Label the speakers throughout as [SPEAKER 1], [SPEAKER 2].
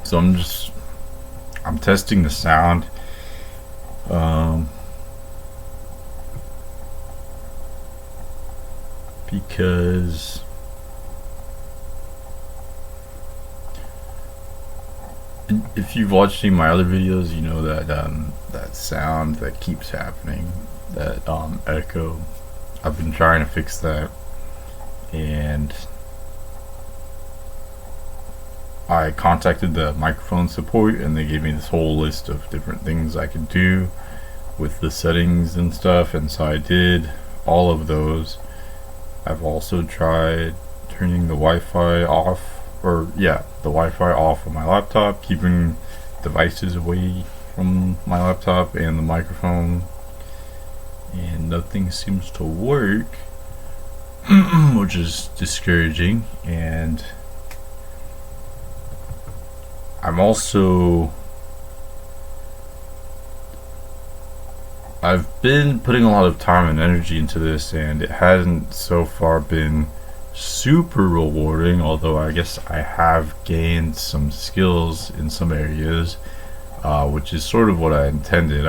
[SPEAKER 1] So I'm testing the sound. Um, because if you've watched any of my other videos, you know that that sound that keeps happening, that echo. I've been trying to fix that, and I contacted the microphone support, and they gave me this whole list of different things I could do with the settings and stuff, and so I did all of those. I've also tried turning the Wi-Fi off, or yeah, the Wi-Fi off on my laptop, keeping devices away from my laptop and the microphone, and nothing seems to work, which is discouraging. And I'm also I've been putting a lot of time and energy into this, and it hasn't so far been super rewarding, although I guess I have gained some skills in some areas, which is sort of what I intended.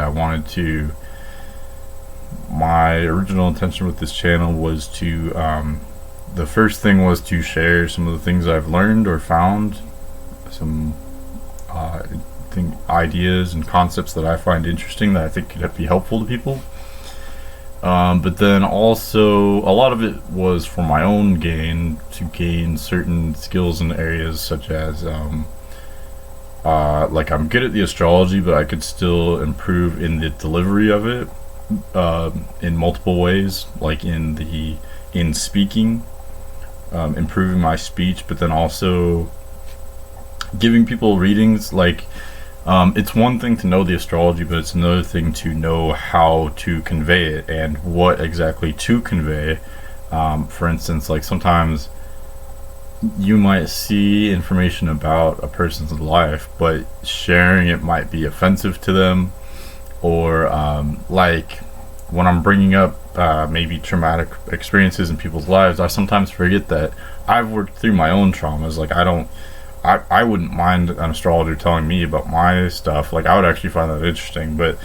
[SPEAKER 1] My original intention with this channel was to, the first thing was to share some of the things I've learned or found, some ideas and concepts that I find interesting that I think could be helpful to people. But then also a lot of it was for my own gain, to gain certain skills in areas such as like I'm good at the astrology, but I could still improve in the delivery of it in multiple ways, like in speaking, improving my speech, but then also giving people readings. Like it's one thing to know the astrology, but it's another thing to know how to convey it and what exactly to convey. For instance, like sometimes you might see information about a person's life, but sharing it might be offensive to them, or like when I'm bringing up maybe traumatic experiences in people's lives, I sometimes forget that I've worked through my own traumas. Like I wouldn't mind an astrologer telling me about my stuff. Like I would actually find that interesting. But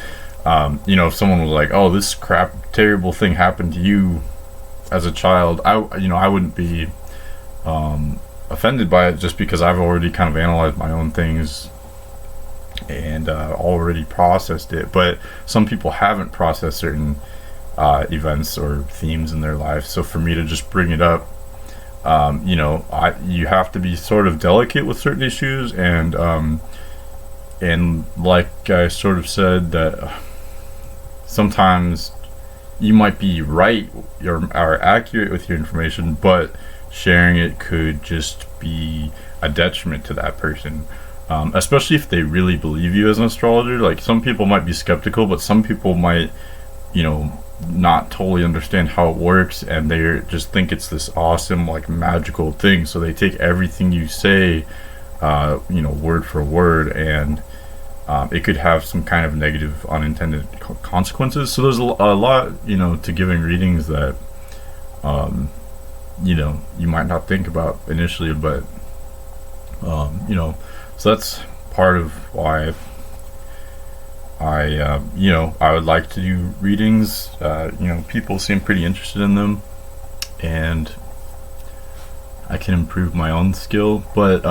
[SPEAKER 1] if someone was like, "Oh, this terrible thing happened to you as a child," I wouldn't be offended by it, just because I've already kind of analyzed my own things and already processed it. But some people haven't processed certain events or themes in their life. So for me to just bring it up, you have to be sort of delicate with certain issues, and like I sort of said, that sometimes you might be right or accurate with your information, but sharing it could just be a detriment to that person, especially if they really believe you as an astrologer. Like some people might be skeptical, but some people might, not totally understand how it works, and they just think it's this awesome, like, magical thing, so they take everything you say word for word, and it could have some kind of negative unintended consequences. So there's a lot to giving readings that you might not think about initially, but so that's part of why I would like to do readings. People seem pretty interested in them, and I can improve my own skill. But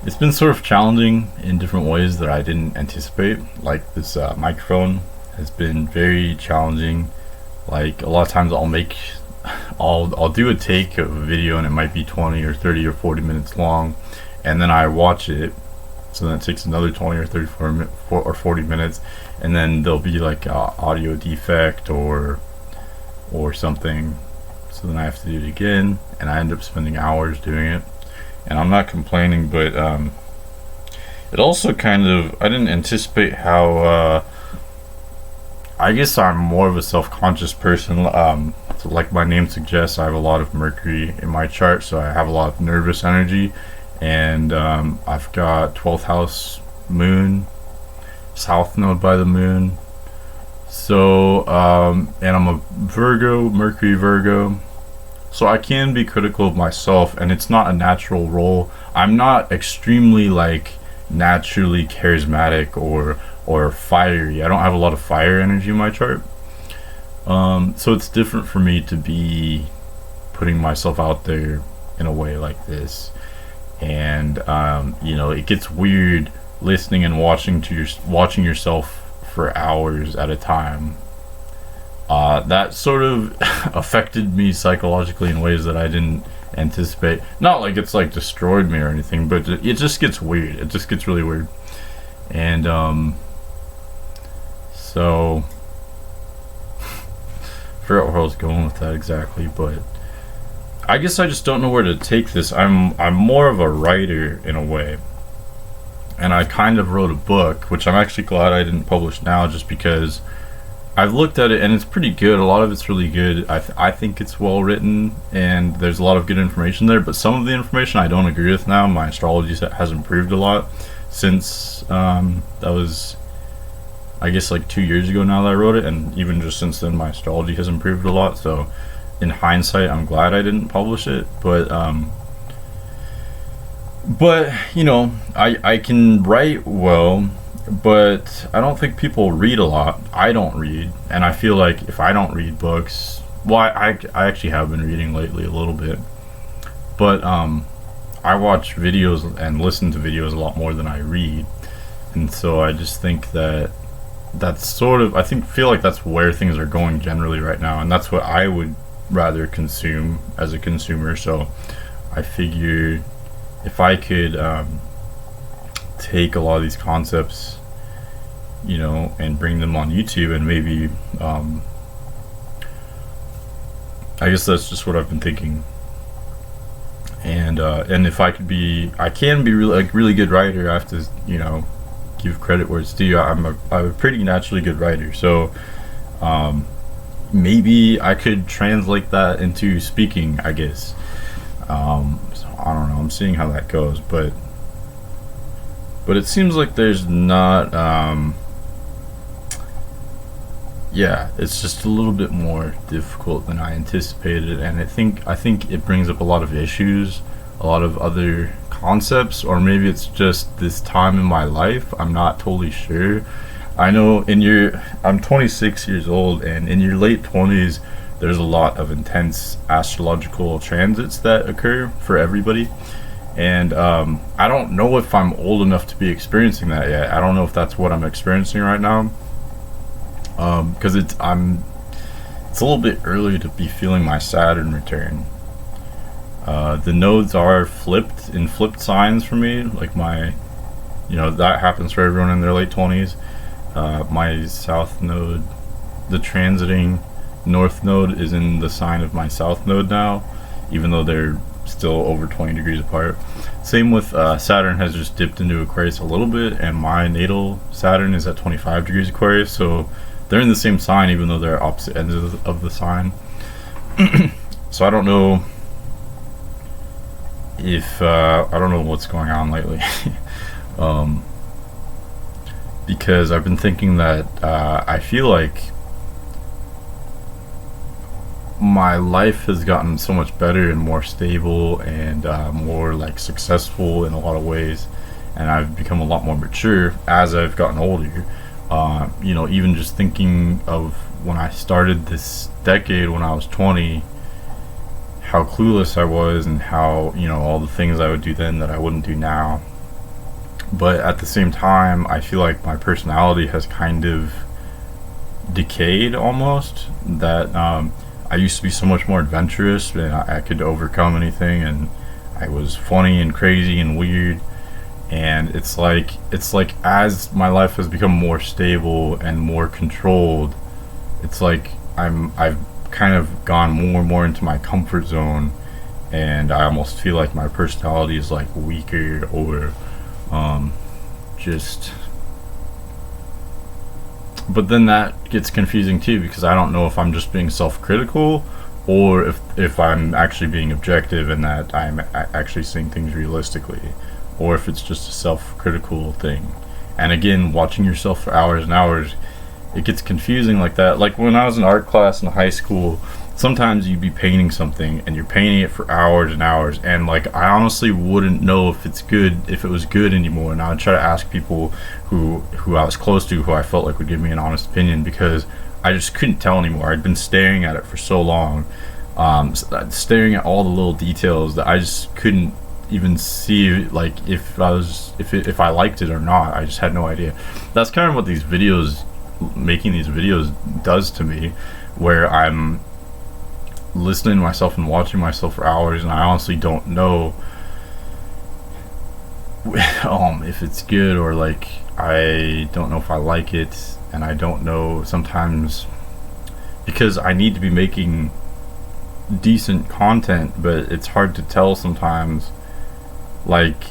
[SPEAKER 1] it's been sort of challenging in different ways that I didn't anticipate. Like this microphone has been very challenging. Like a lot of times I'll do a take of a video, and it might be 20 or 30 or 40 minutes long, and then I watch it. So then it takes another 20 or 34 or 40 minutes, and then there'll be like a audio defect or something. So then I have to do it again, and I end up spending hours doing it. And I'm not complaining, but it also kind of, I didn't anticipate how I guess I'm more of a self-conscious person. So like my name suggests, I have a lot of Mercury in my chart, so I have a lot of nervous energy. And I've got 12th house moon, south node by the moon. So and I'm a Virgo, Mercury Virgo. So I can be critical of myself, and it's not a natural role. I'm not extremely like naturally charismatic or fiery. I don't have a lot of fire energy in my chart. So it's different for me to be putting myself out there in a way like this. And you know, it gets weird listening and watching yourself for hours at a time. That sort of affected me psychologically in ways that I didn't anticipate. Not like it's like destroyed me or anything, but it just gets weird. It just gets really weird. And so I forgot where I was going with that exactly, but I guess I just don't know where to take this. I'm more of a writer in a way, and I kind of wrote a book, which I'm actually glad I didn't publish now, just because I've looked at it and it's pretty good. A lot of it's really good. I think it's well written and there's a lot of good information there, but some of the information I don't agree with now. My astrology has improved a lot since that was, I guess, like 2 years ago now that I wrote it, and even just since then my astrology has improved a lot. So in hindsight, I'm glad I didn't publish it, but you know, I can write well, but I don't think people read a lot. I don't read, and I feel like if I don't read books, well, I actually have been reading lately a little bit, but I watch videos and listen to videos a lot more than I read, and so I just think that that's sort of, feel like that's where things are going generally right now, and that's what I would rather consume as a consumer. So I figured if I could take a lot of these concepts, you know, and bring them on YouTube, and maybe I guess that's just what I've been thinking. And if I can be really good writer. I have to, you know, give credit where it's due. I'm a pretty naturally good writer, so maybe I could translate that into speaking, I guess. So I don't know. I'm seeing how that goes, but it seems like there's not. Yeah, it's just a little bit more difficult than I anticipated, and I think it brings up a lot of issues, a lot of other concepts, or maybe it's just this time in my life. I'm not totally sure. I know I'm 26 years old, and in your late 20s, there's a lot of intense astrological transits that occur for everybody. And I don't know if I'm old enough to be experiencing that yet. I don't know if that's what I'm experiencing right now. Because it's a little bit early to be feeling my Saturn return. The nodes are flipped signs for me. Like that happens for everyone in their late 20s. My south node, the transiting north node, is in the sign of my south node now, even though they're still over 20 degrees apart. Same with Saturn has just dipped into Aquarius a little bit, and my natal Saturn is at 25 degrees Aquarius, so they're in the same sign even though they're opposite ends of the sign. So I don't know if I don't know what's going on lately. Because I've been thinking that I feel like my life has gotten so much better and more stable and more like successful in a lot of ways, and I've become a lot more mature as I've gotten older. You know, even just thinking of when I started this decade when I was 20, how clueless I was, and how, you know, all the things I would do then that I wouldn't do now. But at the same time, I feel like my personality has kind of decayed almost. That I used to be so much more adventurous, and I could overcome anything, and I was funny and crazy and weird. And it's like as my life has become more stable and more controlled, it's like I've kind of gone more and more into my comfort zone, and I almost feel like my personality is like weaker, or just. But then that gets confusing too, because I don't know if I'm just being self-critical, or if I'm actually being objective and that I'm actually seeing things realistically, or if it's just a self-critical thing. And again, watching yourself for hours and hours, it gets confusing like that. Like when I was in art class in high school, sometimes you'd be painting something and you're painting it for hours and hours, and like I honestly wouldn't know if it was good anymore, and I would try to ask people who I was close to, who I felt like would give me an honest opinion, because I just couldn't tell anymore. I'd been staring at it for so long, staring at all the little details, that I just couldn't even see like if I liked it or not. I just had no idea. That's kind of what making these videos does to me, where I'm listening to myself and watching myself for hours, and I honestly don't know if it's good, or like I don't know if I like it, and I don't know sometimes, because I need to be making decent content, but it's hard to tell sometimes. Like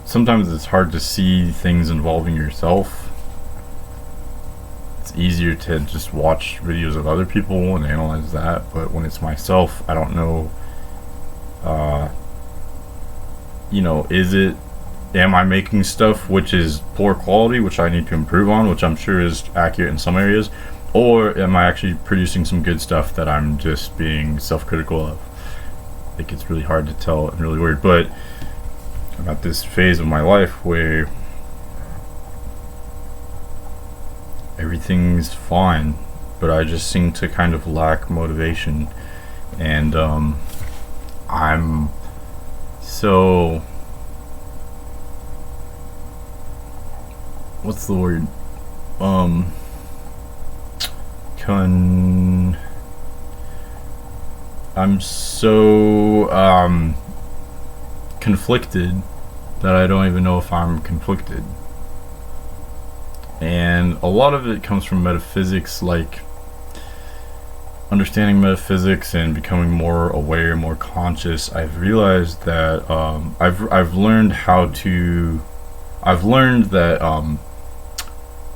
[SPEAKER 1] sometimes it's hard to see things involving yourself. It's easier to just watch videos of other people and analyze that, but when it's myself, I don't know, am I making stuff which is poor quality, which I need to improve on, which I'm sure is accurate in some areas, or am I actually producing some good stuff that I'm just being self-critical of? Like, it's really hard to tell and really weird, but I'm at this phase of my life where everything's fine, but I just seem to kind of lack motivation, and I'm so, what's the word, I'm so conflicted that I don't even know if I'm conflicted. And a lot of it comes from metaphysics, like understanding metaphysics and becoming more aware, more conscious. I've realized that I've learned that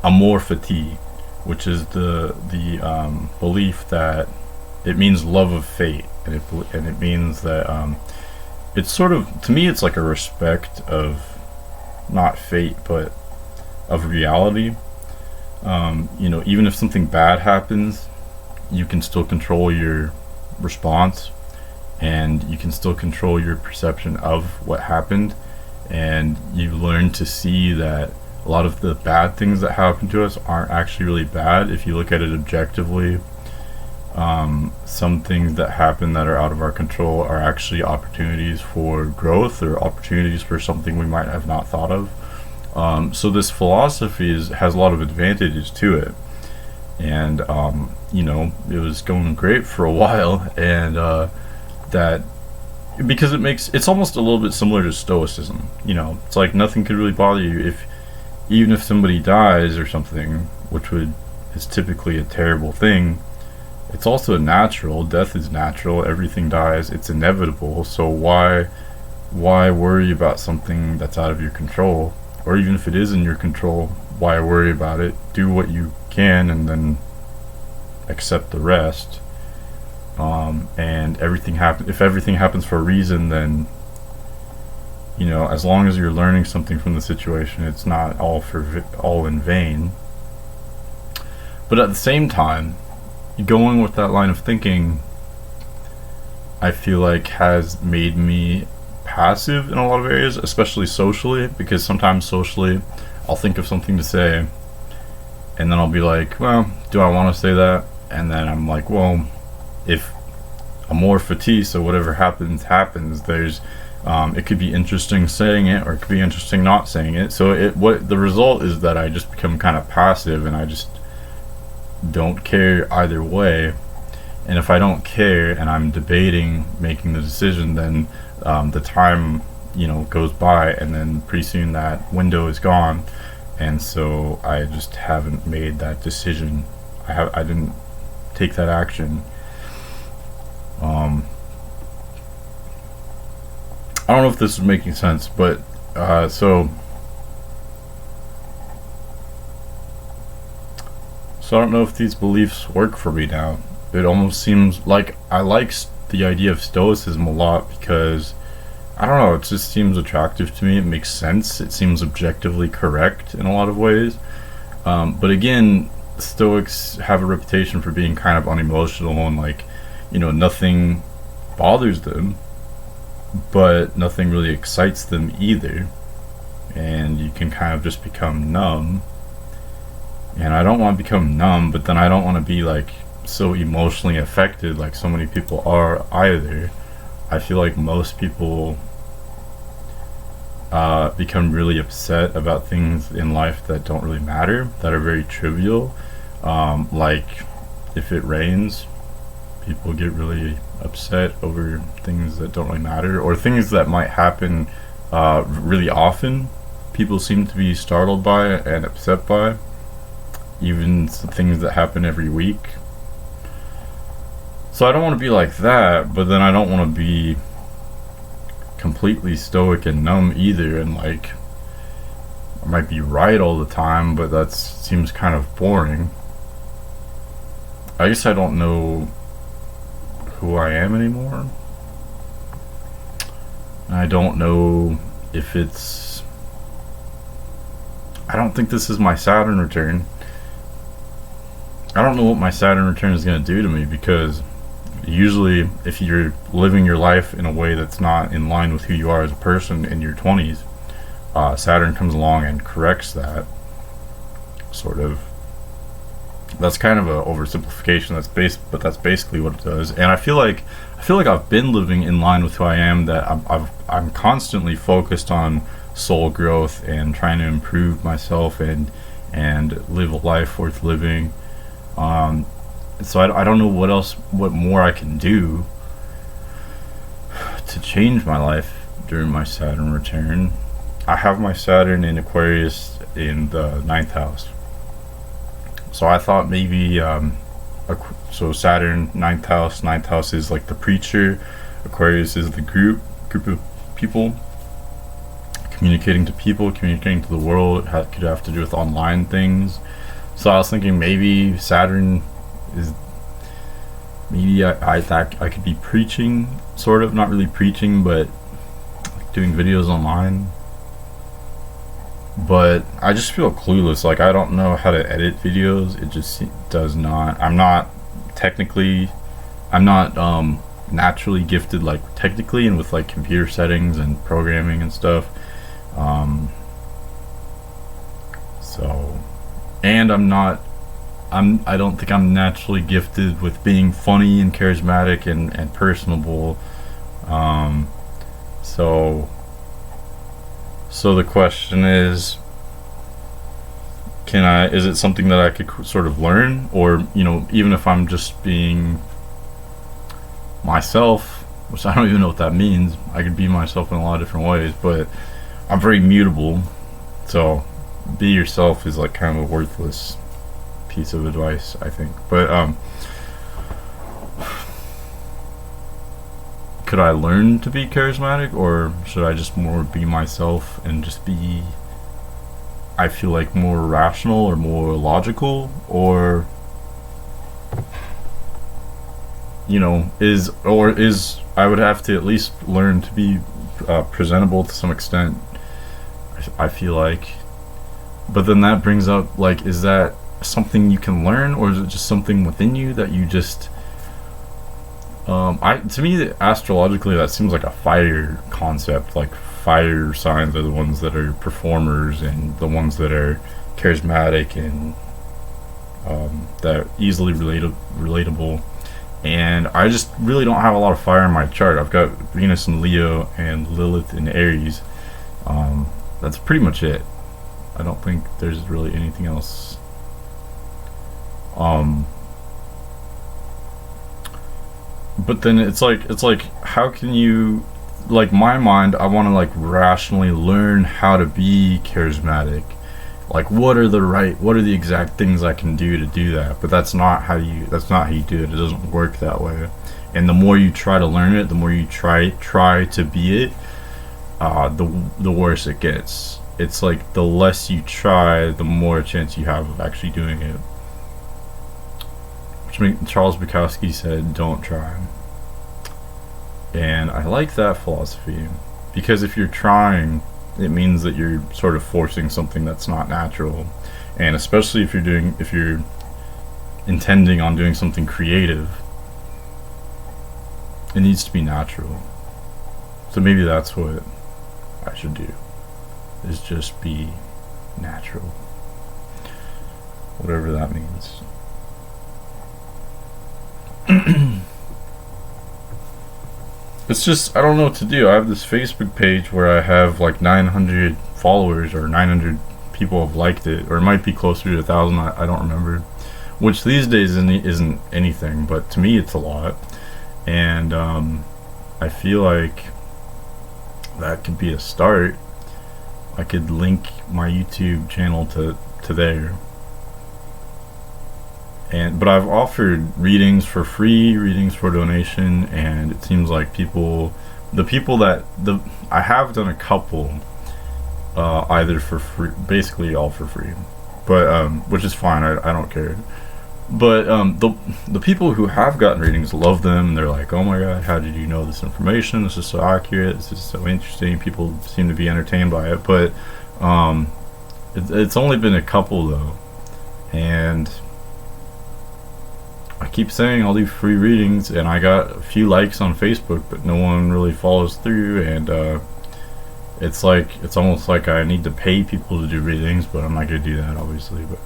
[SPEAKER 1] amor fati, which is the belief that it means love of fate, and it means that it's sort of, to me, it's like a respect of not fate, but of reality. Even if something bad happens, you can still control your response, and you can still control your perception of what happened, and you learn to see that a lot of the bad things that happen to us aren't actually really bad if you look at it objectively. Some things that happen that are out of our control are actually opportunities for growth, or opportunities for something we might have not thought of. So this philosophy has a lot of advantages to it, and it was going great for a while, and because it's almost a little bit similar to Stoicism. It's like nothing could really bother you, even if somebody dies or something, which is typically a terrible thing. It's also natural. Death is natural. Everything dies. It's inevitable. So why worry about something that's out of your control? Or even if it is in your control, why worry about it? Do what you can, and then accept the rest. And if everything happens for a reason, then as long as you're learning something from the situation, it's not all in vain. But at the same time, going with that line of thinking, I feel like has made me passive in a lot of areas, especially socially, because sometimes socially I'll think of something to say, and then I'll be like, well, do I want to say that? And then I'm like, well, if amor fati, so whatever happens, there's it could be interesting saying it, or it could be interesting not saying it. So what the result is that I just become kind of passive, and I just don't care either way. And if I don't care and I'm debating making the decision, then the time goes by, and then pretty soon that window is gone, and so I just haven't made that decision. I didn't take that action. I don't know if this is making sense, but so I don't know if these beliefs work for me now. It almost seems like I like the idea of Stoicism a lot, because I don't know, it just seems attractive to me. It makes sense. It seems objectively correct in a lot of ways. But again, Stoics have a reputation for being kind of unemotional, and like, nothing bothers them, but nothing really excites them either. And you can kind of just become numb. And I don't want to become numb, but then I don't want to be like so emotionally affected like so many people are either. I feel like most people become really upset about things in life that don't really matter, that are very trivial. Like if it rains, people get really upset over things that don't really matter, or things that might happen really often. People seem to be startled by and upset by, even things that happen every week. So I don't want to be like that, but then I don't want to be completely stoic and numb either, and like I might be right all the time, but that seems kind of boring. I guess I don't know who I am anymore. I don't know if it's... I don't think this is my Saturn return. I don't know what my Saturn return is going to do to me, because usually if you're living your life in a way that's not in line with who you are as a person in your 20s, Saturn comes along and corrects that, sort of. That's kind of an oversimplification. But that's basically what it does. And I feel like I've been living in line with who I am. That I'm constantly focused on soul growth and trying to improve myself and live a life worth living. So I don't know what more I can do to change my life during my Saturn return. I have my Saturn in Aquarius in the 9th house. So I thought maybe, so Saturn, 9th house is like the preacher. Aquarius is the group of people, communicating to people, communicating to the world. It could have to do with online things. So I was thinking maybe Saturn is, maybe I thought I could be preaching, sort of, not really preaching, but like doing videos online. But I just feel clueless. Like I don't know how to edit videos. It just does not. I'm not naturally gifted, like technically, and with like computer settings and programming and stuff. So, and I don't think I'm naturally gifted with being funny and charismatic and personable. So the question is, is it something that I could sort of learn? Or, even if I'm just being myself, which I don't even know what that means. I could be myself in a lot of different ways, but I'm very mutable. So be yourself is like kind of a worthless piece of advice, I think. But could I learn to be charismatic, or should I just more be myself and just be, I feel like, more rational or more logical? Or I would have to at least learn to be presentable to some extent, I feel like. But then that brings up, like, is that something you can learn, or is it just something within you that you just to me, astrologically, that seems like a fire concept. Like fire signs are the ones that are performers, and the ones that are charismatic and that are easily relatable. And I just really don't have a lot of fire in my chart. I've got Venus in Leo and Lilith in Aries. That's pretty much it. I don't think there's really anything else. But then it's like how can you, like, my mind, I want to like rationally learn how to be charismatic. Like what are the exact things I can do to do that? But that's not how you do it. It doesn't work that way. And the more you try to learn it, the more you try to be it, the worse it gets. It's like the less you try, the more chance you have of actually doing it. Charles Bukowski said, "Don't try." And I like that philosophy, because if you're trying, it means that you're sort of forcing something that's not natural. And especially if you're intending on doing something creative, It needs to be natural. So maybe that's what I should do, is just be natural, whatever that means. It's just, I don't know what to do. I have this Facebook page where I have like 900 followers, or 900 people have liked it, or it might be closer to 1,000. I don't remember. Which these days isn't anything, but to me it's a lot. And I feel like that could be a start. I could link my YouTube channel to there. But I've offered readings for free, readings for donation, and it seems like I have done a couple, either for free, basically all for free, but which is fine. I don't care. But the people who have gotten readings love them, and they're like, "Oh my God, how did you know this information? This is so accurate. This is so interesting." People seem to be entertained by it, but it's only been a couple though, and I keep saying I'll do free readings, and I got a few likes on Facebook, but no one really follows through, and it's almost like I need to pay people to do readings, but I'm not gonna do that, obviously. But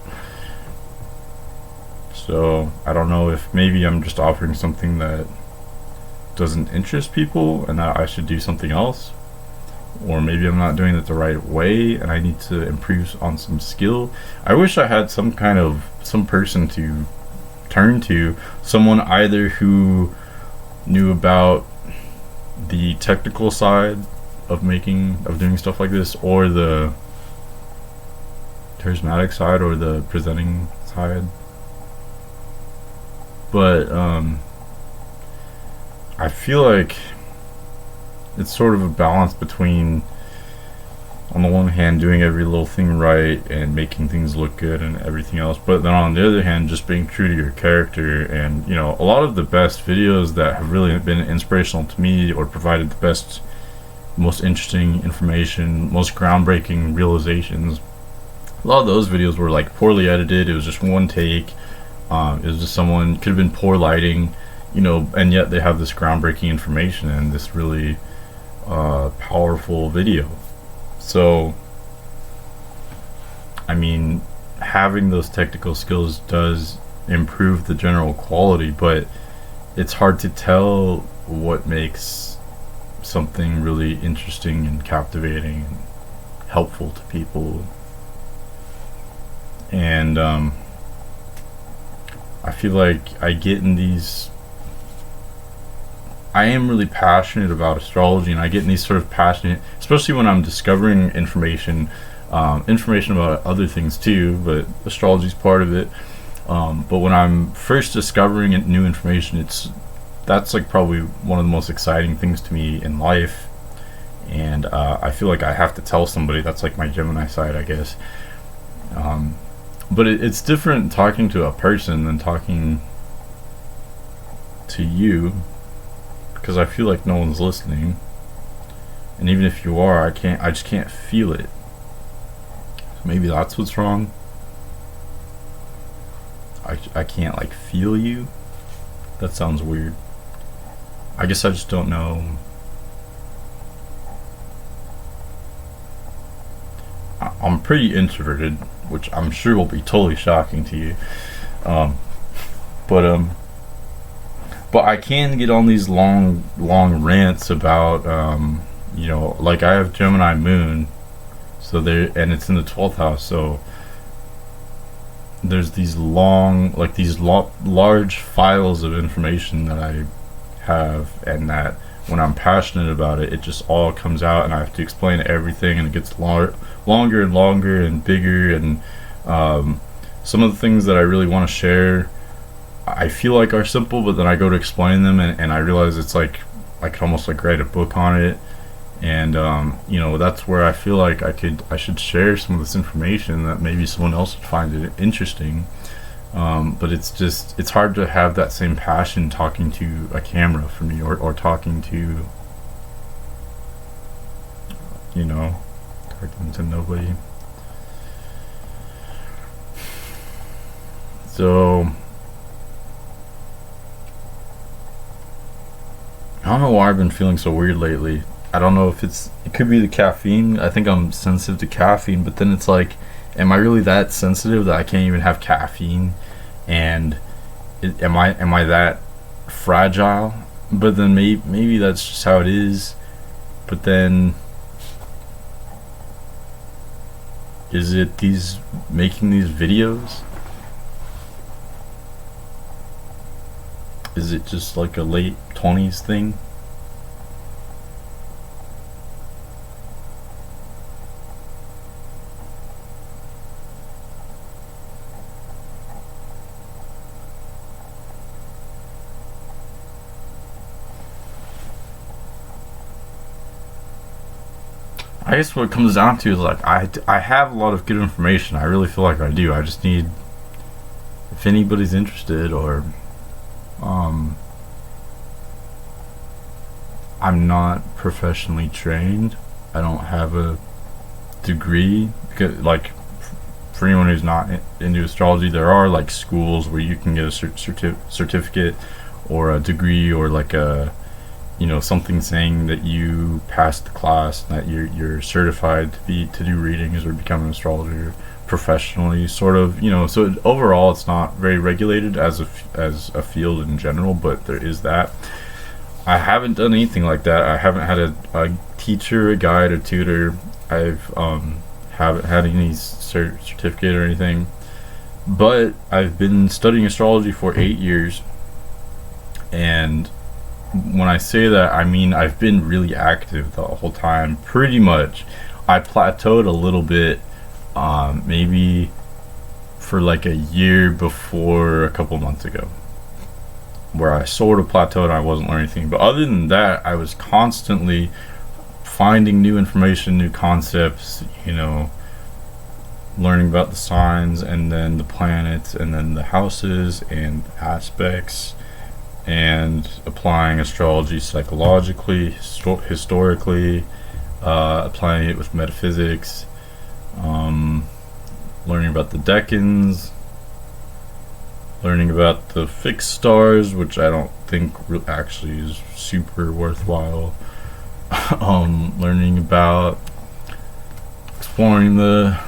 [SPEAKER 1] so I don't know if maybe I'm just offering something that doesn't interest people, and that I should do something else, or maybe I'm not doing it the right way, and I need to improve on some skill. I wish I had some person to turn to, someone either who knew about the technical side of doing stuff like this, or the charismatic side, or the presenting side. But I feel like it's sort of a balance between, on the one hand, doing every little thing right and making things look good and everything else, but then on the other hand, just being true to your character. And a lot of the best videos that have really been inspirational to me, or provided the best, most interesting information, most groundbreaking realizations, a lot of those videos were like poorly edited. It was just one take. It was just could have been poor lighting, and yet they have this groundbreaking information and this really powerful video. So, I mean, having those technical skills does improve the general quality, but it's hard to tell what makes something really interesting and captivating and helpful to people. And I feel like I am really passionate about astrology, and I get in these sort of passionate, especially when I'm discovering information about other things too, but astrology is part of it. But when I'm first discovering new information, that's like probably one of the most exciting things to me in life, and I feel like I have to tell somebody. That's like my Gemini side, I guess. But it's different talking to a person than talking to you, because I feel like no one's listening, and even if you are, I just can't feel it. Maybe that's what's wrong. I can't like feel you. That sounds weird. I guess I just don't know. I'm pretty introverted, which I'm sure will be totally shocking to you. But I can get on these long rants about, like I have Gemini moon, and it's in the 12th house, so there's these large files of information that I have, and that when I'm passionate about it, it just all comes out, and I have to explain everything, and it gets longer and longer and bigger, and some of the things that I really want to share, I feel like are simple, but then I go to explain them, and I realize it's like I could almost like write a book on it. And that's where I feel like I should share some of this information that maybe someone else would find it interesting. But it's hard to have that same passion talking to a camera for me, or talking to talking to nobody. So I don't know why I've been feeling so weird lately. I don't know if it could be the caffeine. I think I'm sensitive to caffeine, but then it's like, am I really that sensitive that I can't even have caffeine? And am I that fragile? But then maybe that's just how it is. But then, is it these making these videos? Is it just like a late 20s thing? I guess what it comes down to is like I have a lot of good information. I really feel like I do. I just need, if anybody's interested, or um I'm not professionally trained. I don't have a degree. Because, like, for anyone who's not into astrology, there are like schools where you can get a certificate or a degree, or like a, something saying that you passed the class, that you're certified to do readings or become an astrologer professionally, sort of. So overall it's not very regulated as a field in general, but there is that. I haven't done anything like that. I haven't had a teacher, a guide, a tutor. I've haven't had any certificate or anything, but I've been studying astrology for 8 years, and when I say that, I mean I've been really active the whole time, pretty much. I plateaued a little bit, maybe for like a year before a couple months ago, where I sort of plateaued and I wasn't learning anything. But other than that, I was constantly finding new information, new concepts, learning about the signs, and then the planets, and then the houses and aspects, and applying astrology psychologically, historically, applying it with metaphysics, learning about the decans, learning about the fixed stars, which I don't think actually is super worthwhile. Learning about exploring the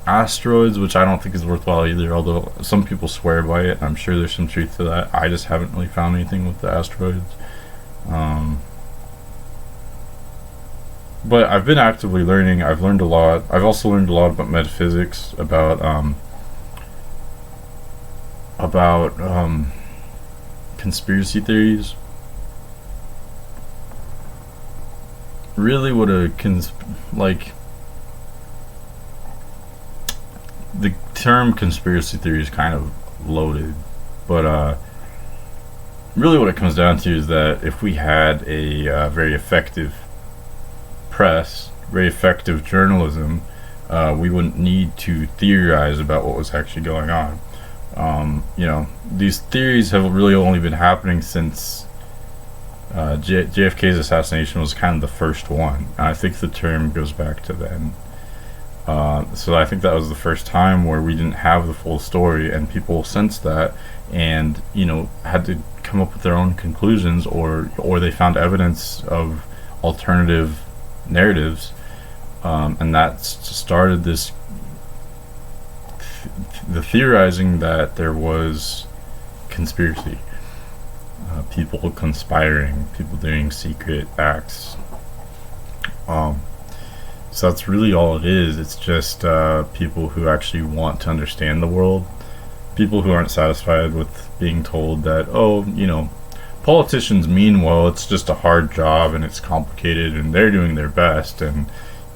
[SPEAKER 1] asteroids, which I don't think is worthwhile either, although some people swear by it. I'm sure there's some truth to that. I just haven't really found anything with the asteroids. But I've been actively learning. I've learned a lot. I've also learned a lot about metaphysics, about conspiracy theories. Really, what the term conspiracy theory is kind of loaded, but really what it comes down to is that if we had a very effective press, very effective journalism, we wouldn't need to theorize about what was actually going on. These theories have really only been happening since JFK's assassination was kind of the first one. And I think the term goes back to then. So I think that was the first time where we didn't have the full story, and people sensed that, and had to come up with their own conclusions, or they found evidence of alternative narratives, and that started this the theorizing that there was conspiracy, people conspiring, people doing secret acts. So that's really all it is. It's just people who actually want to understand the world, people who aren't satisfied with being told that, politicians mean well, it's just a hard job and it's complicated and they're doing their best, and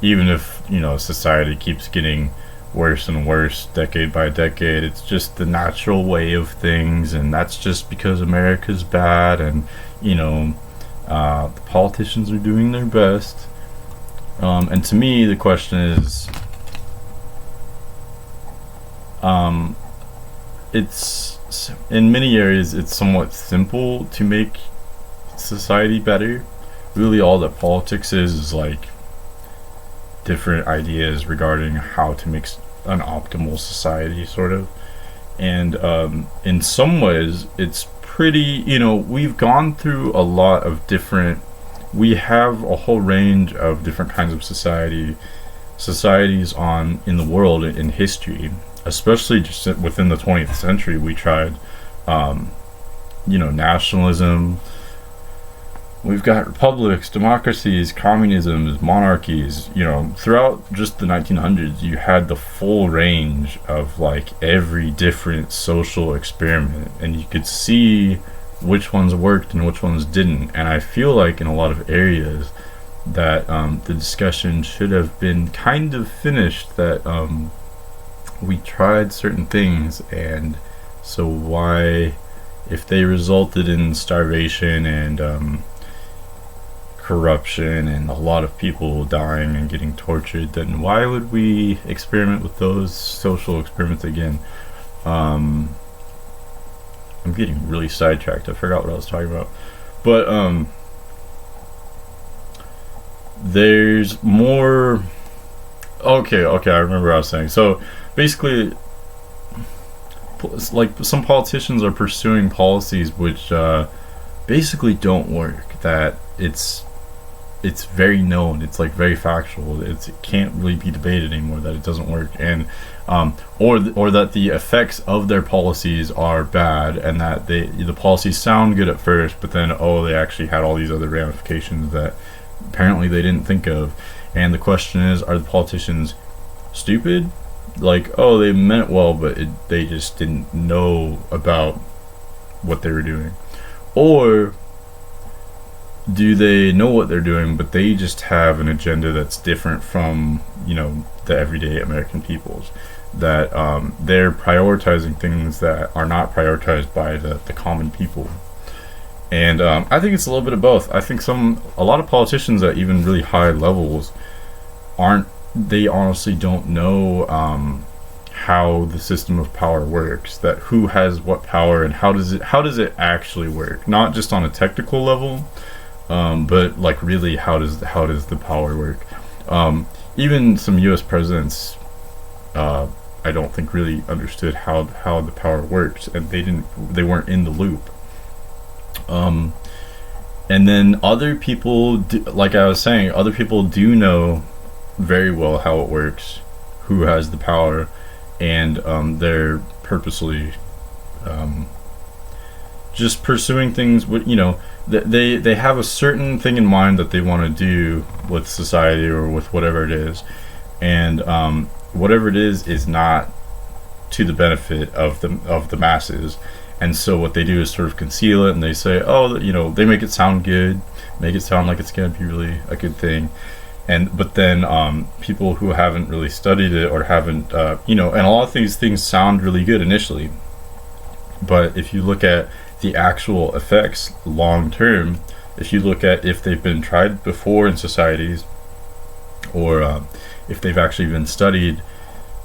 [SPEAKER 1] even if society keeps getting worse and worse decade by decade, it's just the natural way of things, and that's just because America's bad, and the politicians are doing their best. And to me, the question is, it's in many areas it's somewhat simple to make society better. Really, all that politics is like different ideas regarding how to make an optimal society, sort of. And in some ways, it's pretty, we've gone through a lot of different, we have a whole range of different kinds of societies in the world in history, especially just within the 20th century. We tried, nationalism. We've got republics, democracies, communisms, monarchies. Throughout just the 1900s, you had the full range of like every different social experiment, and you could see which ones worked and which ones didn't. And I feel like in a lot of areas that the discussion should have been kind of finished, that we tried certain things, and so why, if they resulted in starvation and corruption and a lot of people dying and getting tortured, then why would we experiment with those social experiments again? I'm getting really sidetracked. I forgot what I was talking about. But there's more. Okay, I remember what I was saying. So basically, like, some politicians are pursuing policies which basically don't work. That it's very known, it's like very factual, it can't really be debated anymore that it doesn't work, and or that the effects of their policies are bad, and that the policies sound good at first, but then they actually had all these other ramifications that apparently they didn't think of. And the question is, are the politicians stupid? Like, they meant well, but they just didn't know about what they were doing? Or do they know what they're doing, but they just have an agenda that's different from, the everyday American people's? That they're prioritizing things that are not prioritized by the common people. And I think it's a little bit of both. I think a lot of politicians at even really high levels they honestly don't know how the system of power works, that who has what power and how does it actually work, not just on a technical level, but like really how does the power work. Even some US presidents, I don't think really understood how the power works, and they weren't in the loop. And then other people like I was saying, other people do know very well how it works, who has the power, and they're purposely just pursuing things with, they have a certain thing in mind that they want to do with society or with whatever it is, and whatever it is not to the benefit of the masses. And so what they do is sort of conceal it, and they say, they make it sound good, make it sound like it's going to be really a good thing. But then people who haven't really studied it or haven't, and a lot of these things sound really good initially, but if you look at the actual effects long term, if you look at if they've been tried before in societies, or if they've actually been studied,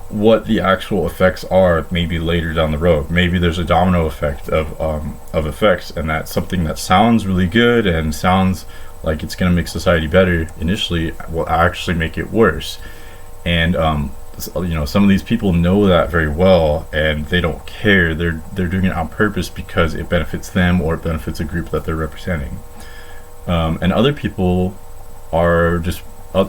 [SPEAKER 1] what the actual effects are maybe later down the road. Maybe there's a domino effect of effects, and that something that sounds really good and sounds like it's going to make society better initially will actually make it worse. And some of these people know that very well, and they don't care. They're doing it on purpose because it benefits them or it benefits a group that they're representing. And other people are just,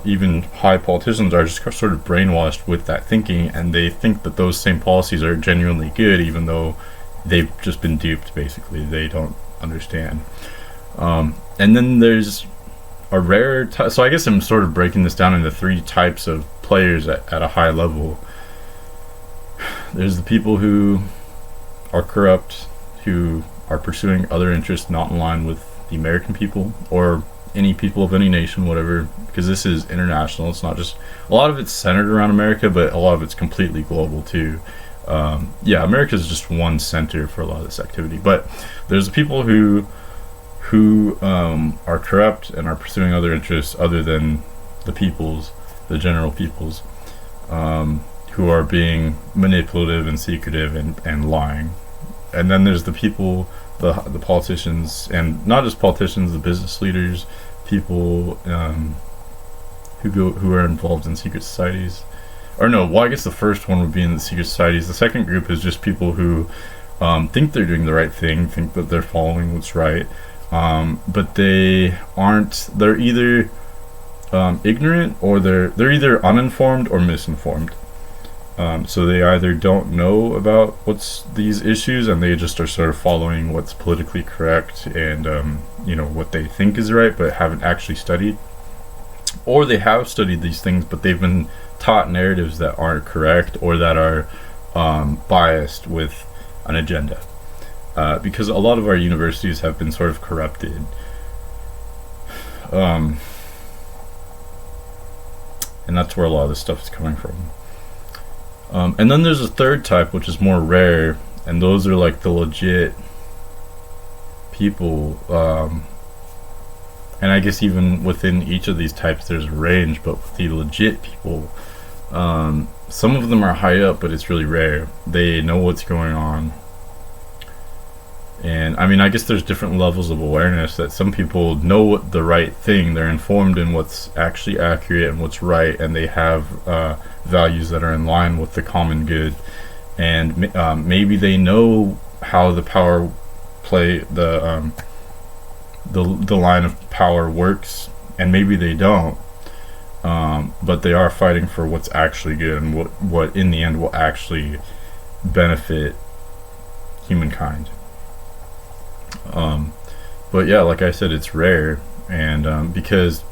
[SPEAKER 1] even high politicians are just sort of brainwashed with that thinking, and they think that those same policies are genuinely good, even though they've just been duped. Basically, they don't understand. And then there's a rare so I guess I'm sort of breaking this down into three types of players at a high level. There's the people who are corrupt, who are pursuing other interests not in line with the American people or any people of any nation, whatever, because this is international. It's not just, a lot of it's centered around America, but a lot of it's completely global too. America is just one center for a lot of this activity. But there's the people who are corrupt and are pursuing other interests other than the general people's, who are being manipulative and secretive and lying. And then there's the people, the politicians, and not just politicians, the business leaders, people who are involved in secret societies. Or no, well, I guess the first one would be in the secret societies. The second group is just people who think they're doing the right thing, think that they're following what's right, but they aren't. They're either ignorant, or they're either uninformed or misinformed. So they either don't know about what's these issues, and they just are sort of following what's politically correct and what they think is right, but haven't actually studied, or they have studied these things, but they've been taught narratives that aren't correct, or that are biased with an agenda. Because a lot of our universities have been sort of corrupted. And that's where a lot of this stuff is coming from. And then there's a third type, which is more rare, and those are like the legit people. And I guess even within each of these types there's a range, but with the legit people, some of them are high up, but it's really rare. They know what's going on. And I mean, I guess there's different levels of awareness, that some people know what the right thing, they're informed in what's actually accurate and what's right, and they have values that are in line with the common good. And maybe they know how the power play, the line of power works, and maybe they don't. But they are fighting for what's actually good, and what in the end will actually benefit humankind. But yeah, like I said, it's rare, and because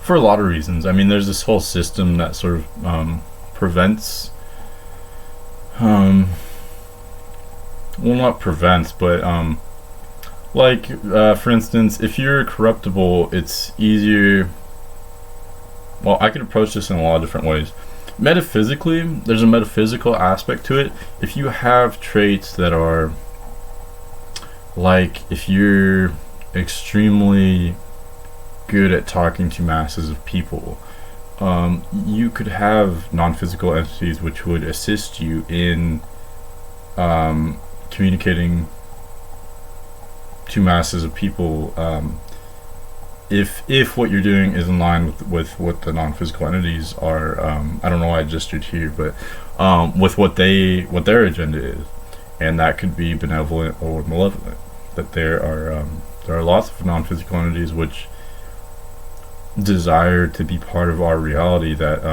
[SPEAKER 1] for a lot of reasons. I mean, there's this whole system that sort of prevents, well, not prevents, but for instance, if you're corruptible, it's easier. Well, I could approach this in a lot of different ways. Metaphysically, there's a metaphysical aspect to it. If you have traits that are, like, if you're extremely good at talking to masses of people, you could have non-physical entities which would assist you in communicating to masses of people, if what you're doing is in line with what the non-physical entities are. I don't know why I gestured here, but with what their agenda is, and that could be benevolent or malevolent. That there are lots of non-physical entities which desire to be part of our reality, that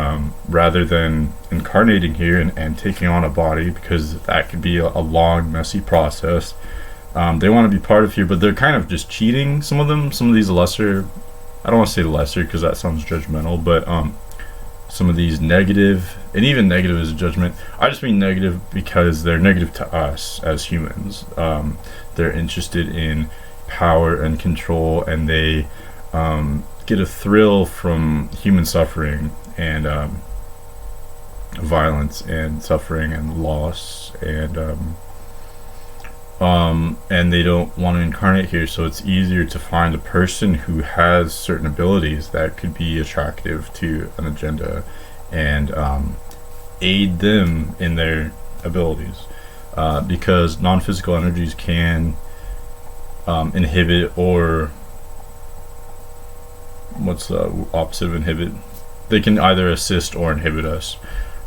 [SPEAKER 1] rather than incarnating here and taking on a body, because that could be a long, messy process, they want to be part of here, but they're kind of just cheating. Some of these lesser, I don't want to say lesser because that sounds judgmental, but some of these negative, and even negative is a judgment, I just mean negative because they're negative to us as humans. They're interested in power and control, and they get a thrill from human suffering and violence and suffering and loss, and they don't want to incarnate here, so it's easier to find a person who has certain abilities that could be attractive to an agenda, and aid them in their abilities, because non-physical energies can inhibit, or what's the opposite of inhibit? They can either assist or inhibit us.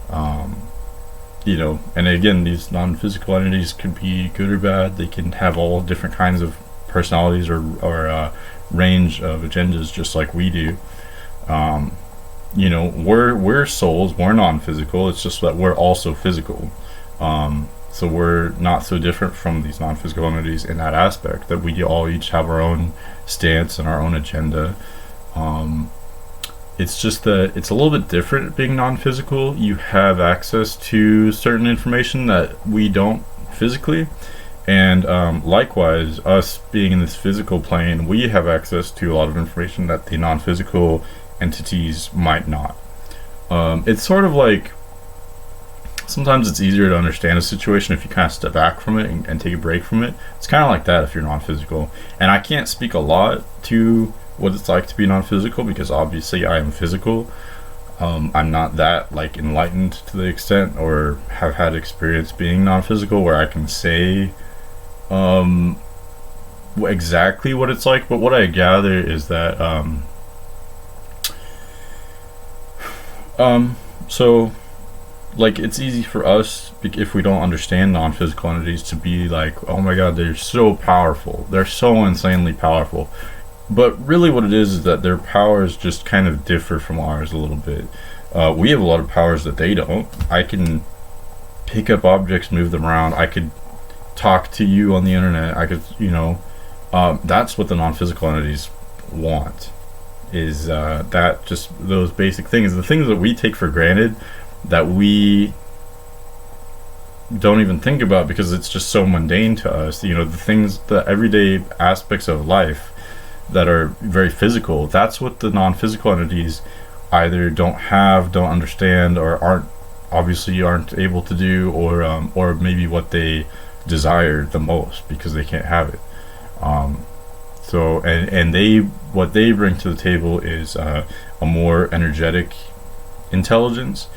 [SPEAKER 1] And again, these non-physical entities could be good or bad. They can have all different kinds of personalities or range of agendas, just like we do. We're souls. We're non-physical. It's just that we're also physical. So we're not so different from these non-physical entities in that aspect, that we all each have our own stance and our own agenda. It's just that it's a little bit different being non-physical. You have access to certain information that we don't physically, and likewise, us being in this physical plane, we have access to a lot of information that the non-physical entities might not. It's sort of like, sometimes it's easier to understand a situation if you kind of step back from it and take a break from it. It's kind of like that if you're non-physical. And I can't speak a lot to what it's like to be non-physical, because obviously I am physical. I'm not that enlightened to the extent, or have had experience being non-physical where I can say exactly what it's like. But what I gather is that so like, it's easy for us, if we don't understand non-physical entities, to be like, oh my god, they're so powerful, they're so insanely powerful. But really what it is that their powers just kind of differ from ours a little bit. We have a lot of powers that they don't. I can pick up objects, move them around. I could talk to you on the internet. I could, that's what the non-physical entities want, is that, just those basic things, the things that we take for granted, that we don't even think about because it's just so mundane to us. The things, the everyday aspects of life that are very physical, that's what the non-physical entities either don't have, don't understand, or aren't able to do, or maybe what they desire the most because they can't have it. So what they bring to the table is a more energetic intelligence,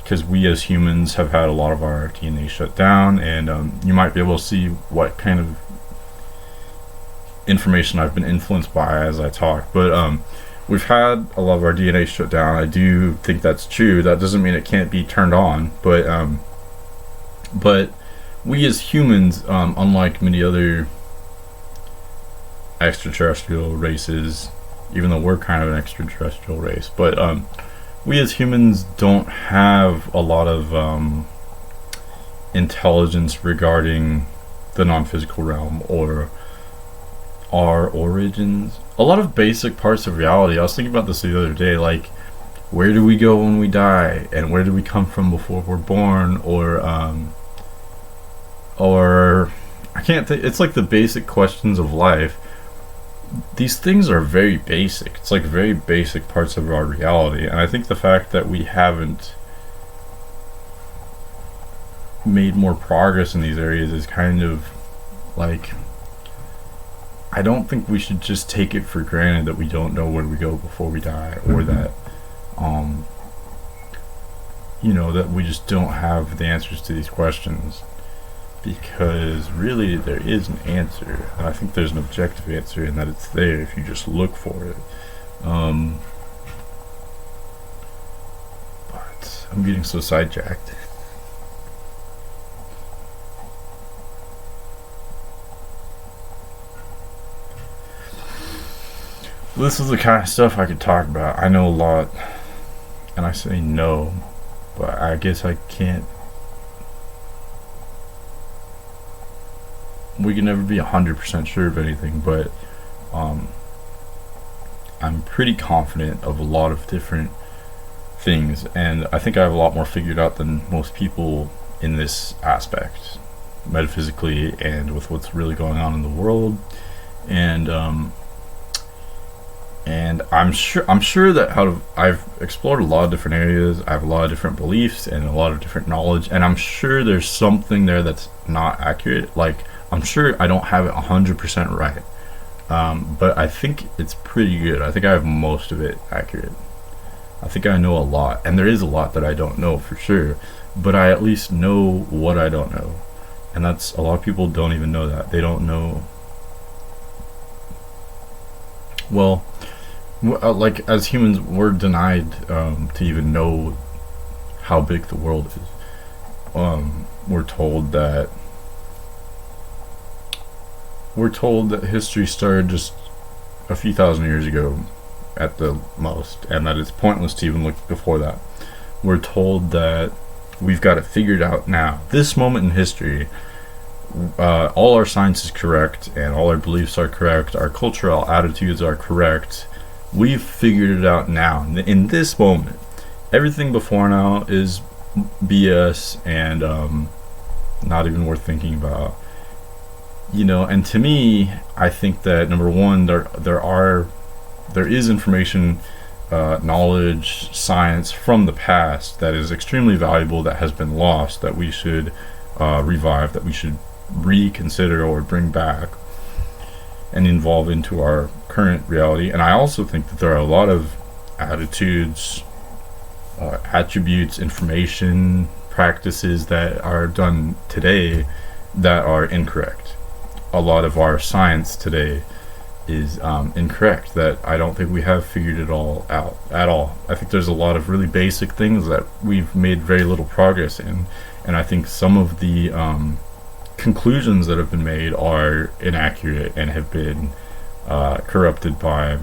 [SPEAKER 1] because we as humans have had a lot of our DNA shut down, and you might be able to see what kind of information I've been influenced by as I talk. But we've had a lot of our DNA shut down. I do think that's true. That doesn't mean it can't be turned on, but we as humans, unlike many other extraterrestrial races, even though we're kind of an extraterrestrial race, but we as humans don't have a lot of intelligence regarding the non-physical realm or our origins. A lot of basic parts of reality. I was thinking about this the other day, like, where do we go when we die, and where do we come from before we're born, or I can't think. It's like the basic questions of life. These things are very basic. It's like very basic parts of our reality, and I think the fact that we haven't made more progress in these areas is kind of like, I don't think we should just take it for granted that we don't know where we go before we die, or that that we just don't have the answers to these questions, because really there is an answer, and I think there's an objective answer, and that it's there if you just look for it. But I'm getting so sidetracked. This is the kind of stuff I could talk about. I know a lot, and I say no, but I guess I can't. We can never be 100% sure of anything, but I'm pretty confident of a lot of different things, and I think I have a lot more figured out than most people in this aspect, metaphysically, and with what's really going on in the world. And I'm sure that I've explored a lot of different areas. I have a lot of different beliefs and a lot of different knowledge, and I'm sure there's something there that's not accurate. Like, I'm sure I don't have it 100% right, but I think it's pretty good. I think I have most of it accurate. I think I know a lot, and there is a lot that I don't know for sure, but I at least know what I don't know, and that's, a lot of people don't even know that. They don't know. Well, like, as humans, we're denied to even know how big the world is. We're told that history started just a few thousand years ago at the most, and that it's pointless to even look before that. We're told that we've got it figured out now, this moment in history. All our science is correct, and all our beliefs are correct, our cultural attitudes are correct. We've figured it out now, in this moment. Everything before now is BS, and not even worth thinking about. And to me, I think that, number one, there is information, knowledge, science from the past that is extremely valuable, that has been lost, that we should revive, that we should reconsider or bring back and involve into our current reality. And I also think that there are a lot of attitudes, attributes, information, practices that are done today that are incorrect. A lot of our science today incorrect, that I don't think we have figured it all out at all. I think there's a lot of really basic things that we've made very little progress in, and I think some of the conclusions that have been made are inaccurate and have been corrupted by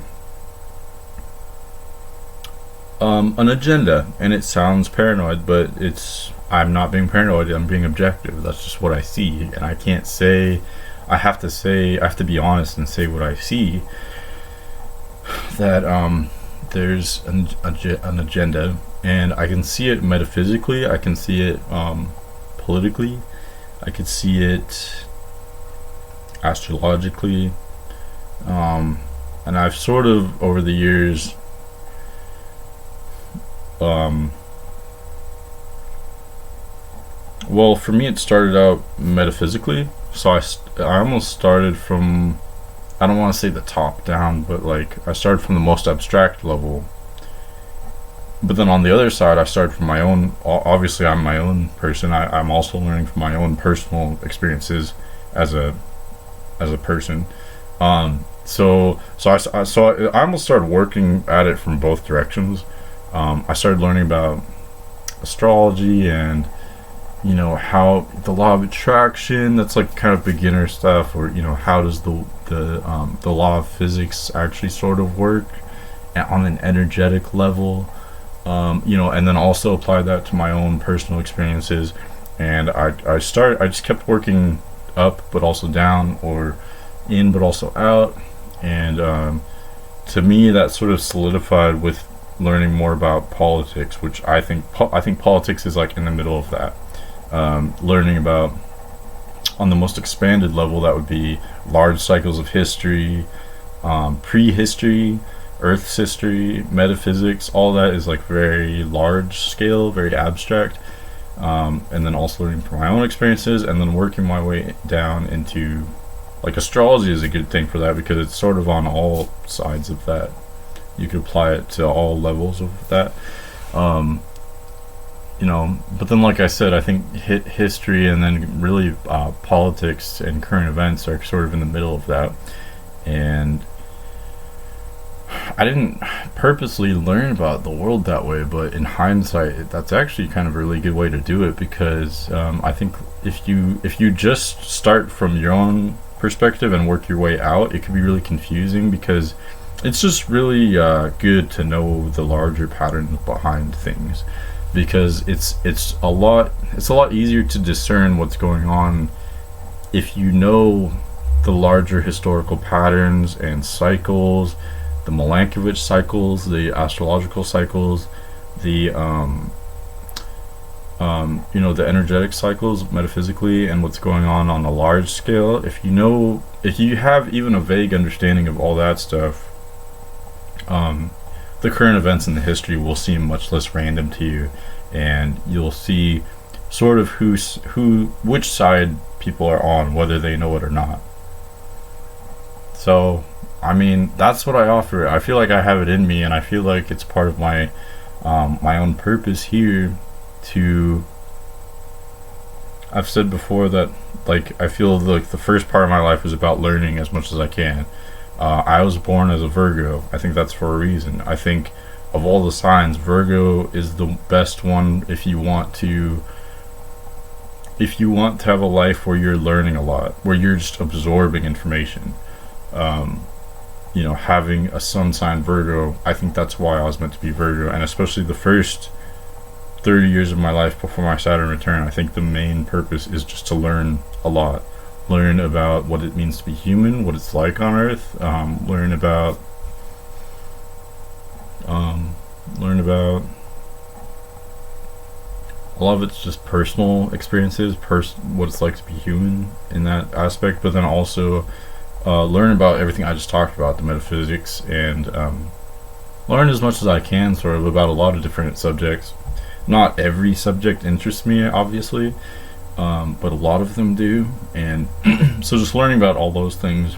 [SPEAKER 1] an agenda. And it sounds paranoid, but I'm not being paranoid, I'm being objective. That's just what I see, and I can't say, I have to be honest and say what I see, that there's an agenda, and I can see it metaphysically, I can see it politically, I could see it astrologically, and I've sort of over the years well, for me it started out metaphysically, so I almost started from, I don't want to say the top down, but like I started from the most abstract level. But then on the other side, I started from my own, obviously I'm my own person, I'm also learning from my own personal experiences as a person. So I almost started working at it from both directions. I started learning about astrology and, you know, how the law of attraction, that's like kind of beginner stuff, or, you know, how does the law of physics actually sort of work on an energetic level, you know, and then also apply that to my own personal experiences. And I just kept working up but also down, or in but also out, and to me that sort of solidified with learning more about politics, which I think politics is like in the middle of that. Learning about, on the most expanded level, that would be large cycles of history, prehistory, Earth's history, metaphysics. All that is like very large scale, very abstract, and then also learning from my own experiences, and then working my way down into, like, astrology is a good thing for that, because it's sort of on all sides of that. You could apply it to all levels of that. You know, but then, like I said, I think history and then really politics and current events are sort of in the middle of that. And I didn't purposely learn about the world that way, but in hindsight, that's actually kind of a really good way to do it, because I think if you just start from your own perspective and work your way out, it can be really confusing, because it's just really good to know the larger patterns behind things, because it's a lot easier to discern what's going on if you know the larger historical patterns and cycles, the Milankovitch cycles, the astrological cycles, the you know, the energetic cycles metaphysically, and what's going on a large scale. If you have even a vague understanding of all that stuff, the current events in the history will seem much less random to you, and you'll see sort of which side people are on, whether they know it or not. So, I mean, that's what I offer. I feel like I have it in me, and I feel like it's part of my my own purpose here to. I've said before that, like, I feel like the first part of my life is about learning as much as I can. I was born as a Virgo. I think that's for a reason. I think of all the signs, Virgo is the best one if you want to have a life where you're learning a lot, where you're just absorbing information. You know, having a sun sign Virgo, I think that's why I was meant to be Virgo, and especially the first 30 years of my life before my Saturn return, I think the main purpose is just to learn a lot. Learn about what it means to be human, what it's like on Earth, learn about a lot of it's just personal experiences, what it's like to be human in that aspect, but then also learn about everything I just talked about, the metaphysics, and learn as much as I can sort of about a lot of different subjects. Not every subject interests me, obviously, but a lot of them do, and so just learning about all those things.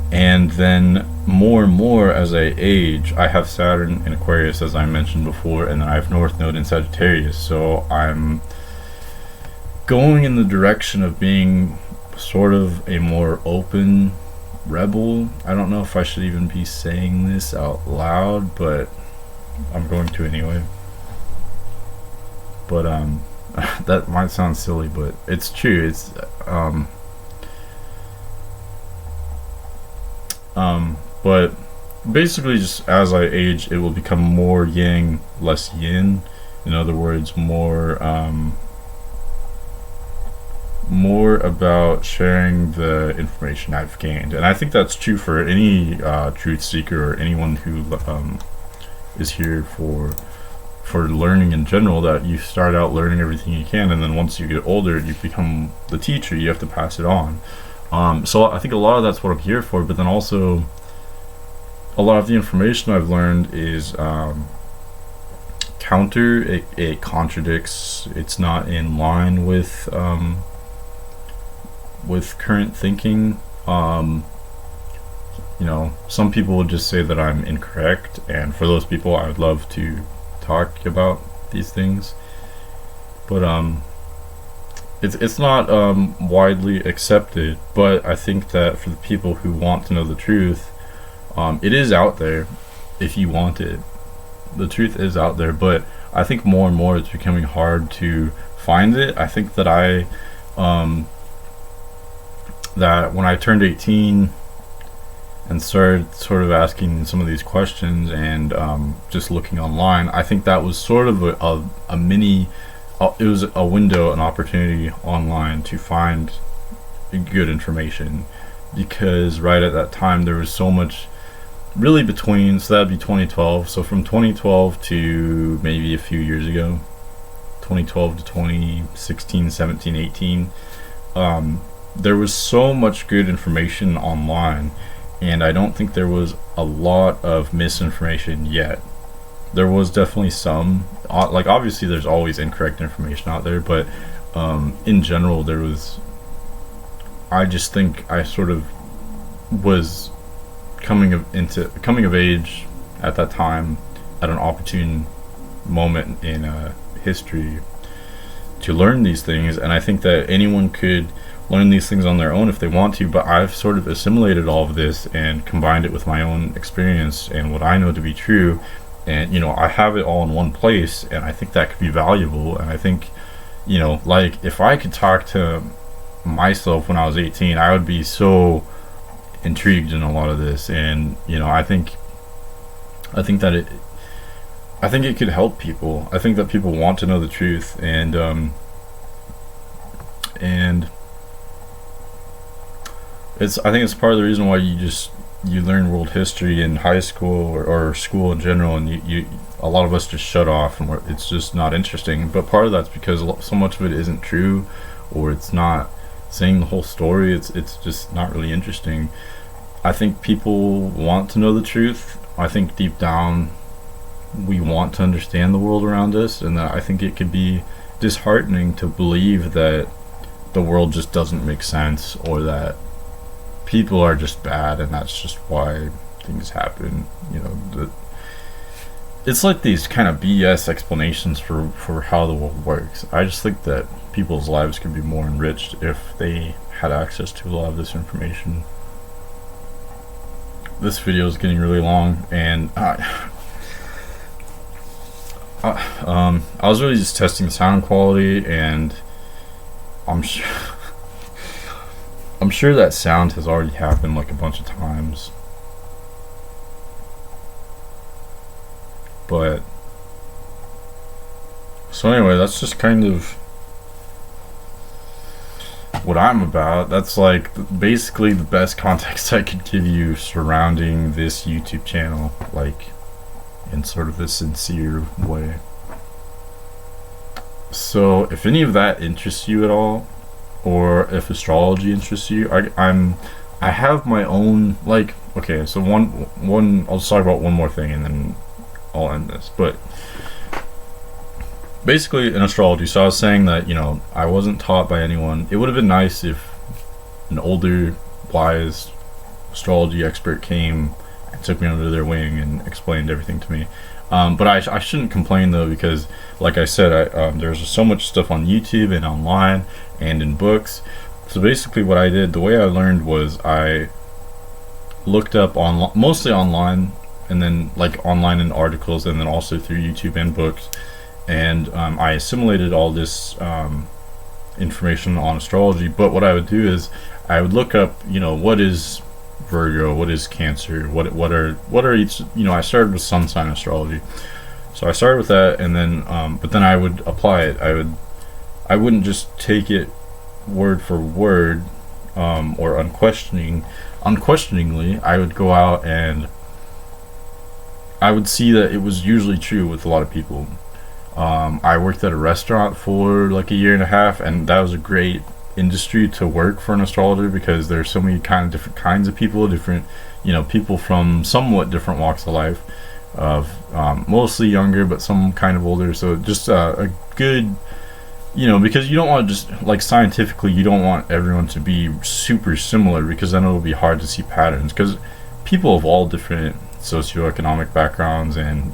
[SPEAKER 1] And then more and more as I age, I have Saturn in Aquarius, as I mentioned before, and then I have North Node in Sagittarius, so I'm going in the direction of being sort of a more open rebel. I don't know if I should even be saying this out loud, but I'm going to anyway. But that might sound silly, but it's true. It's but basically, just as I age, it will become more yang, less yin. In other words, more about sharing the information I've gained. And I think that's true for any truth seeker or anyone who is here for learning in general, that you start out learning everything you can, and then once you get older, you become the teacher. You have to pass it on. So I think a lot of that's what I'm here for, but then also a lot of the information I've learned is counter. It contradicts. It's not in line with current thinking. You know, some people would just say that I'm incorrect, and for those people, I would love to talk about these things. But it's not widely accepted. But I think that for the people who want to know the truth, it is out there if you want it. The truth is out there, but I think more and more it's becoming hard to find it. I think that that when I turned 18 and started sort of asking some of these questions and just looking online, I think that was sort of a mini, it was a window, an opportunity online to find good information, because right at that time there was so much really between, so that'd be 2012, so from 2012 to maybe a few years ago, 2012 to 2016, 17, 18, there was so much good information online, and I don't think there was a lot of misinformation yet. There was definitely some, like obviously there's always incorrect information out there, but in general there was, I just think I sort of was coming of age at that time, at an opportune moment in history to learn these things. And I think that anyone could learn these things on their own if they want to, but I've sort of assimilated all of this and combined it with my own experience and what I know to be true, and you know, I have it all in one place, and I think that could be valuable. And I think, you know, like if I could talk to myself when I was 18, I would be so intrigued in a lot of this. And you know, I think that it could help people. I think that people want to know the truth, and I think it's part of the reason why you learn world history in high school or school in general, and you a lot of us just shut off, and it's just not interesting. But part of that's because so much of it isn't true, or it's not saying the whole story. It's just not really interesting. I think people want to know the truth. I think deep down we want to understand the world around us, and that I think it could be disheartening to believe that the world just doesn't make sense, or that people are just bad and that's just why things happen. You know, it's like these kind of BS explanations for how the world works. I just think that people's lives could be more enriched if they had access to a lot of this information. This video is getting really long, and I was really just testing the sound quality, and I'm sure that sound has already happened like a bunch of times. But so anyway, that's just kind of what I'm about. That's like basically the best context I could give you surrounding this YouTube channel, like in sort of a sincere way. So if any of that interests you at all, or if astrology interests you, I have my own, like, okay, so one I'll just talk about one more thing and then I'll end this. But basically in astrology, so I was saying that, you know, I wasn't taught by anyone. It would have been nice if an older, wise astrology expert came and took me under their wing and explained everything to me. But I shouldn't complain though, because like I said, there's so much stuff on YouTube and online and in books So basically what I did, the way I learned was I looked up mostly online, and then like online in articles, and then also through YouTube and books, and I assimilated all this information on astrology. But what I would do is I would look up, what is Virgo, what is Cancer, what are each, I started with sun sign astrology. So I started with that, and then but then I would apply it. I wouldn't just take it word for word, or unquestioningly. I would go out and I would see that it was usually true with a lot of people. I worked at a restaurant for like a year and a half, and that was a great industry to work for an astrologer, because there's so many different kinds of people, people from somewhat different walks of life, of mostly younger but some kind of older. So just a good, because you don't want to just, like, scientifically, you don't want everyone to be super similar, because then it'll be hard to see patterns, because people of all different socioeconomic backgrounds and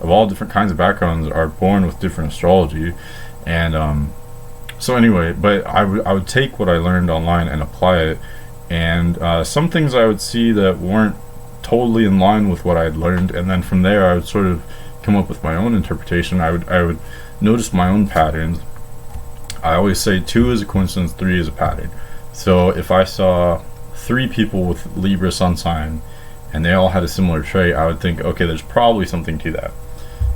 [SPEAKER 1] of all different kinds of backgrounds are born with different astrology. And so anyway, but I would take what I learned online and apply it, and some things I would see that weren't totally in line with what I had learned, and then from there I would sort of come up with my own interpretation. I would notice my own patterns. I always say 2 is a coincidence, 3 is a pattern. So if I saw 3 people with Libra sun sign and they all had a similar trait, I would think, okay, there's probably something to that.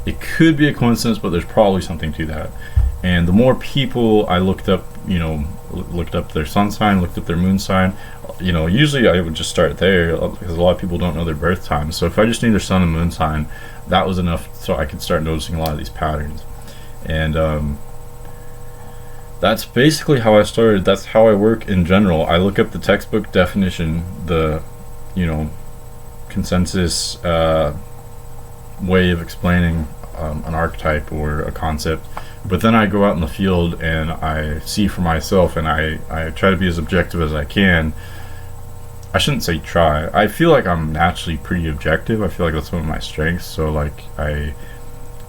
[SPEAKER 1] It could be a coincidence, but there's probably something to that. And the more people I looked up, looked up their sun sign, looked up their moon sign, usually I would just start there, because a lot of people don't know their birth time. So if I just knew their sun and moon sign, that was enough so I could start noticing a lot of these patterns. And that's basically how I started. That's how I work in general. I look up the textbook definition, the consensus way of explaining an archetype or a concept, but then I go out in the field and I see for myself, and I try to be as objective as I can. I shouldn't say try. I feel like I'm naturally pretty objective. I feel like that's one of my strengths. So I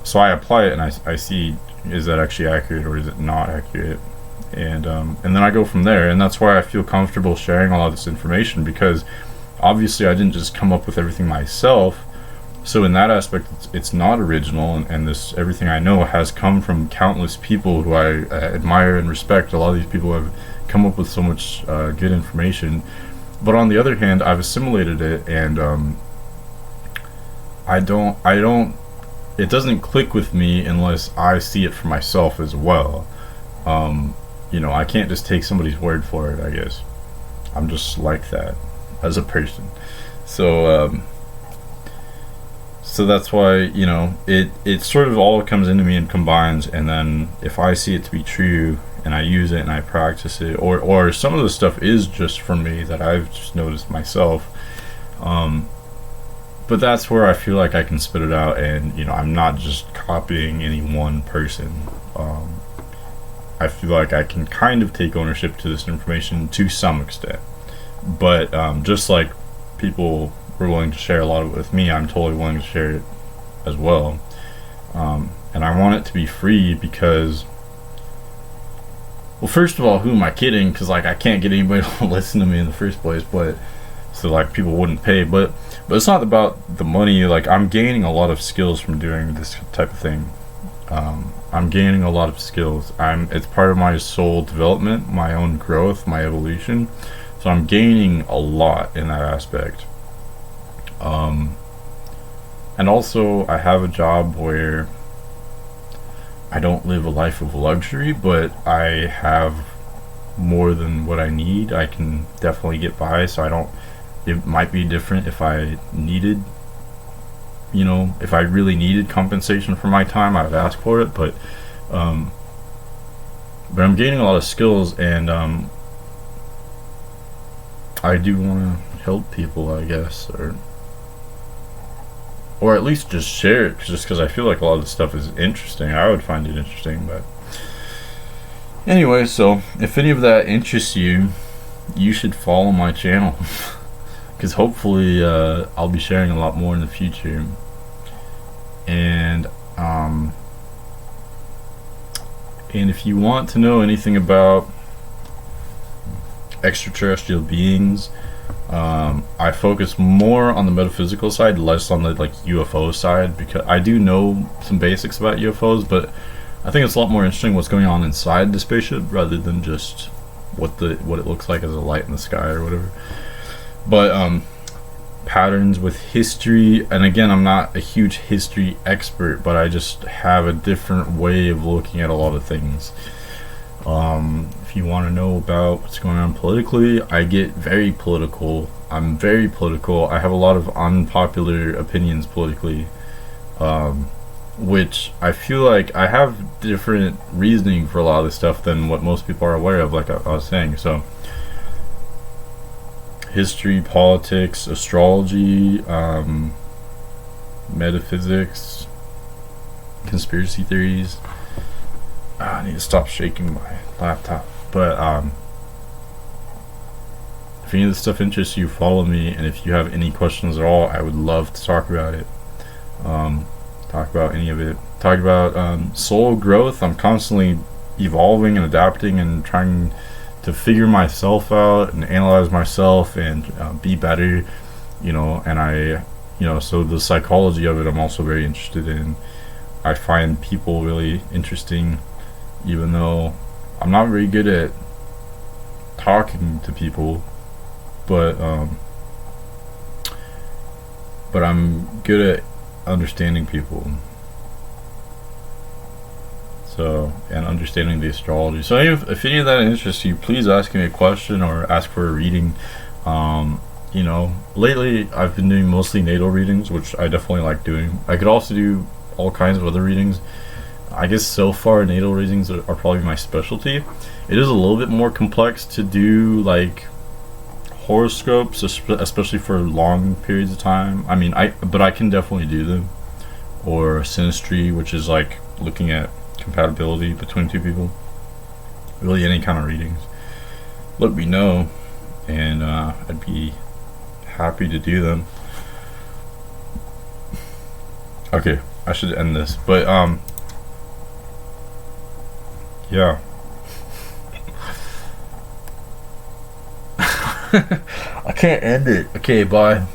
[SPEAKER 1] apply it, and I see, is that actually accurate or is it not accurate, and then I go from there. And that's why I feel comfortable sharing all of this information, because obviously I didn't just come up with everything myself. So in that aspect, it's not original, and this everything I know has come from countless people who I admire and respect. A lot of these people have come up with so much good information. But on the other hand, I've assimilated it, and it doesn't click with me unless I see it for myself as well. I can't just take somebody's word for it, I guess. I'm just like that as a person. So that's why, it sort of all comes into me and combines, and then if I see it to be true and I use it and I practice it, or some of the stuff is just for me that I've just noticed myself, but that's where I feel like I can spit it out, and I'm not just copying any one person. I feel like I can kind of take ownership to this information to some extent, but just like people were willing to share a lot of it with me, I'm totally willing to share it as well. And I want it to be free because, well, first of all, who am I kidding? Because I can't get anybody to listen to me in the first place, but so people wouldn't pay. But it's not about the money. I'm gaining a lot of skills from doing this type of thing. I'm gaining a lot of skills. It's part of my soul development, my own growth, my evolution. So I'm gaining a lot in that aspect. And also I have a job where I don't live a life of luxury, but I have more than what I need. I can definitely get by, so it might be different if I needed, if I really needed compensation for my time, I would ask for it, but I'm gaining a lot of skills, and I do want to help people, I guess, or at least just share it, just because I feel like a lot of the stuff is interesting. I would find it interesting, but anyway, so if any of that interests you, you should follow my channel, because hopefully I'll be sharing a lot more in the future. And if you want to know anything about extraterrestrial beings. I focus more on the metaphysical side, less on the like UFO side, because I do know some basics about UFOs, but I think it's a lot more interesting what's going on inside the spaceship rather than just what it looks like as a light in the sky or whatever. But patterns with history, and again, I'm not a huge history expert, but I just have a different way of looking at a lot of things. If you want to know about what's going on politically, I get very political. I'm very political. I have a lot of unpopular opinions politically, which I feel like I have different reasoning for a lot of this stuff than what most people are aware of, like I was saying. So history, politics, astrology, metaphysics, conspiracy theories. I need to stop shaking my laptop. But if any of this stuff interests you, follow me, and if you have any questions at all, I would love to talk about it. Talk about any of it. Talk about soul growth. I'm constantly evolving and adapting and trying to figure myself out and analyze myself and be better, and so the psychology of it I'm also very interested in. I find people really interesting, even though I'm not very good at talking to people, but I'm good at understanding people. So, and understanding the astrology. So if any of that interests you, please ask me a question or ask for a reading. Lately I've been doing mostly natal readings, which I definitely like doing. I could also do all kinds of other readings. I guess so far natal readings are probably my specialty. It is a little bit more complex to do like horoscopes, especially for long periods of time. But I can definitely do them. Or synastry, which is like looking at compatibility between two people. Really any kind of readings, let me know, and I'd be happy to do them. Okay, I should end this, but yeah. I can't end it. Okay, bye.